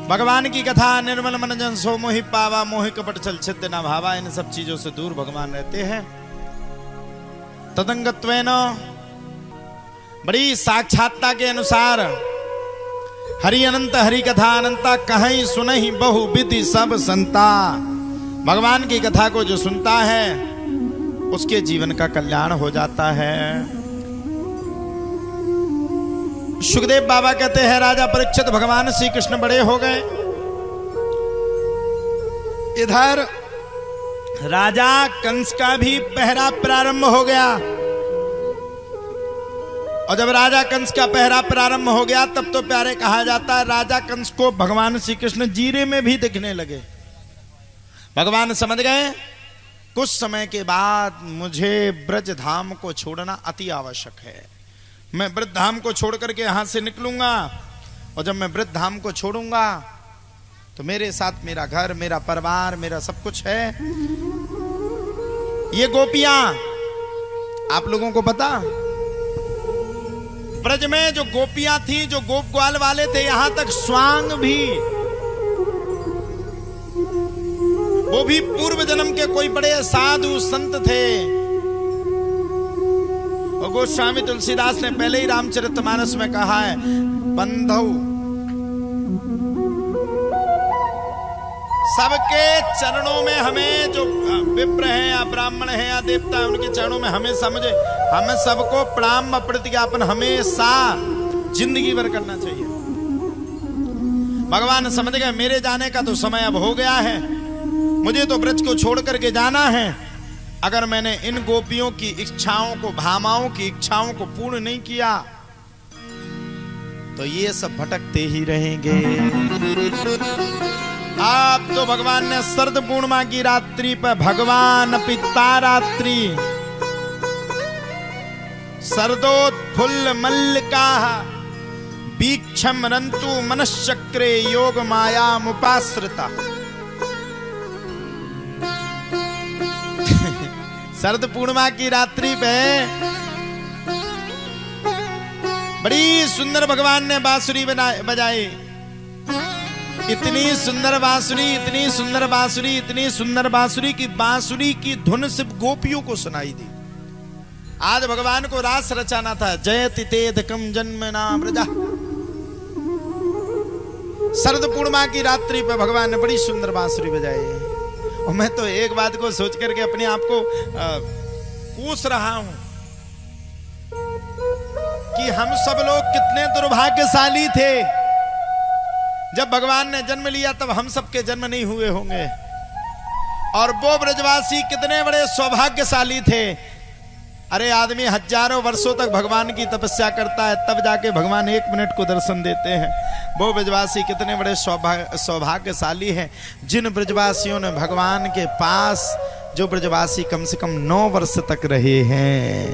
भगवान की कथा निर्मल मन जन सो मोहि पावा, मोहि कपट छल छिद्र न भावा। इन सब चीजों से दूर भगवान रहते हैं। तदंगत्वेन बड़ी साक्षात्ता के अनुसार हरि अनंत हरि कथा अनंता कहीं सुनहि बहु विधि सब संता। भगवान की कथा को जो सुनता है उसके जीवन का कल्याण हो जाता है। सुखदेव बाबा कहते हैं राजा परीक्षित भगवान श्री कृष्ण बड़े हो गए। इधर राजा कंस का भी पहरा प्रारंभ हो गया। और जब राजा कंस का पहरा प्रारंभ हो गया तब तो प्यारे कहा जाता है राजा कंस को भगवान श्री कृष्ण जीरे में भी दिखने लगे। भगवान समझ गए कुछ समय के बाद मुझे ब्रज धाम को छोड़ना अति आवश्यक है। मैं ब्रज धाम को छोड़ करके यहां से निकलूंगा और जब मैं ब्रज धाम को छोड़ूंगा तो मेरे साथ मेरा घर, मेरा परिवार, मेरा सब कुछ है। ये गोपियां आप लोगों को पता, ब्रज में जो गोपियां थी, जो गोप ग्वाल वाले थे, यहां तक स्वांग भी, वो भी पूर्व जन्म के कोई बड़े साधु संत थे। और गोस्वामी तुलसीदास ने पहले ही रामचरितमानस में कहा है, बंधु सबके चरणों में हमें, जो विप्र है या ब्राह्मण है या देवता है, उनके चरणों में हमें समझे, हमें सबको प्रणाम प्रतिज्ञापन हमेशा जिंदगी भर करना चाहिए। भगवान समझ गए मेरे जाने का तो समय अब हो गया है, मुझे तो ब्रज को छोड़ करके जाना है। अगर मैंने इन गोपियों की इच्छाओं को, भामाओं की इच्छाओं को पूर्ण नहीं किया तो ये सब भटकते ही रहेंगे। आप तो भगवान ने शरद पूर्णिमा की रात्रि पर भगवान पिता रात्रि शरदोत्फुल्ल मल्लिका वीक्षम रंतु मनश्चक्रे योग माया मुपाश्रिता। शरद पूर्णिमा की रात्रि पे बड़ी सुंदर भगवान ने बांसुरी बजाई। इतनी सुंदर बांसुरी, इतनी सुंदर बांसुरी, इतनी सुंदर बांसुरी की बांसुरी की धुन सिर्फ गोपियों को सुनाई दी। आज भगवान को रास रचाना था। जयति तेदकम जन्मना ब्रजा। शरद पूर्णिमा की रात्रि पे भगवान ने बड़ी सुंदर बांसुरी बजाई। और मैं तो एक बात को सोच करके अपने आप को कोस रहा हूं कि हम सब लोग कितने दुर्भाग्यशाली थे। जब भगवान ने जन्म लिया तब हम सबके जन्म नहीं हुए होंगे। और वो ब्रजवासी कितने बड़े सौभाग्यशाली थे। अरे आदमी हजारों वर्षों तक भगवान की तपस्या करता है तब जाके भगवान 1 मिनट को दर्शन देते हैं। वो ब्रजवासी कितने बड़े सौभाग्यशाली हैं जिन ब्रजवासियों ने भगवान के पास, जो ब्रजवासी कम से कम 9 वर्ष तक रहे हैं,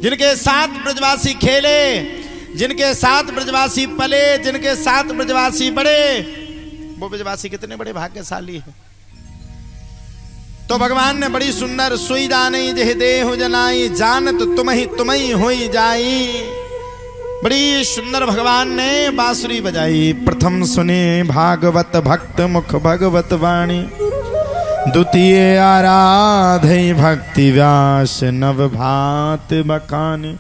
जिनके साथ ब्रजवासी खेले, जिनके साथ ब्रजवासी पले, जिनके साथ ब्रजवासी बड़े, वो ब्रजवासी कितने बड़े भाग्यशाली हैं। तो भगवान ने बड़ी सुंदर सुई जानी जह देहु जनाई, जानत तुम्ही होई जाई। बड़ी सुंदर भगवान ने बांसुरी बजाई। प्रथम सुने भागवत भक्त मुख भगवत वाणी, द्वितीय आराधे भक्ति व्यास नव भात बखानी,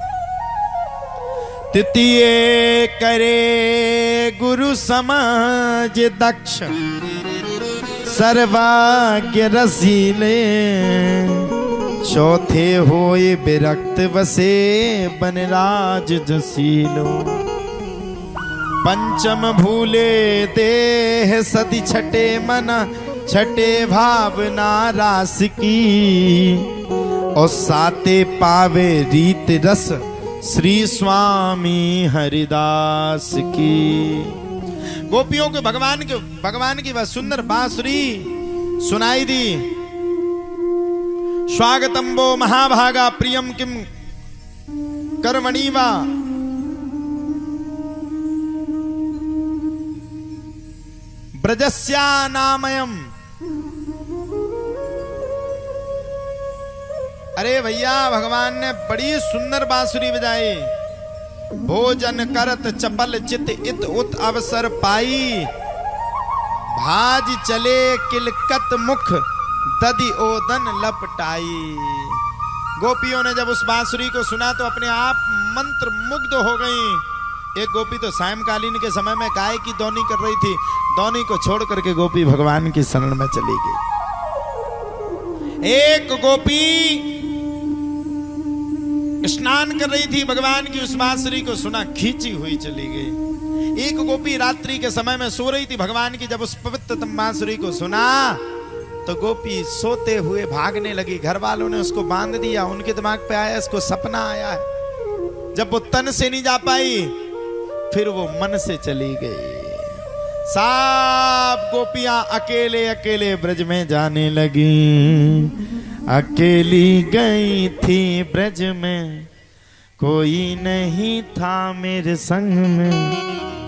तृतीय करे गुरु समाज दक्ष, सर्वाज्ञ रसीले, चौथे होए विरक्त बसे बनराज जसीलो, पंचम भूले देह सति, छठे मना छठे भावना रास की, और साते पावे रीत रस श्री स्वामी हरिदास की। गोपियों के भगवान की वह सुंदर बांसुरी सुनाई दी। स्वागतम वो महाभागा प्रियम किम कर्मणीवा, ब्रजस्या नामयम। अरे भैया भगवान ने बड़ी सुंदर बांसुरी बजाई। भोजन करत चपल चित इत उत अवसर पाई, भाज चले किलकत मुख दधि ओदन लपटाई। गोपियों ने जब उस बांसुरी को सुना तो अपने आप मंत्र मुग्ध हो गईं। एक गोपी तो सायंकालीन के समय में गाय की दौनी कर रही थी, दौनी को छोड़ करके गोपी भगवान की शरण में चली गई। एक गोपी स्नान कर रही थी, भगवान की उस बांसुरी को सुना, खींची हुई चली गई। एक गोपी रात्रि के समय में सो रही थी, भगवान की जब उस पवित्र बांसुरी को सुना तो गोपी सोते हुए भागने लगी। घर वालों ने उसको बांध दिया, उनके दिमाग पे आया इसको सपना आया है। जब वो तन से नहीं जा पाई फिर वो मन से चली गई। सब गोपियां अकेले अकेले ब्रज में जाने लगी। अकेली गई थी ब्रज में, कोई नहीं था मेरे संग में।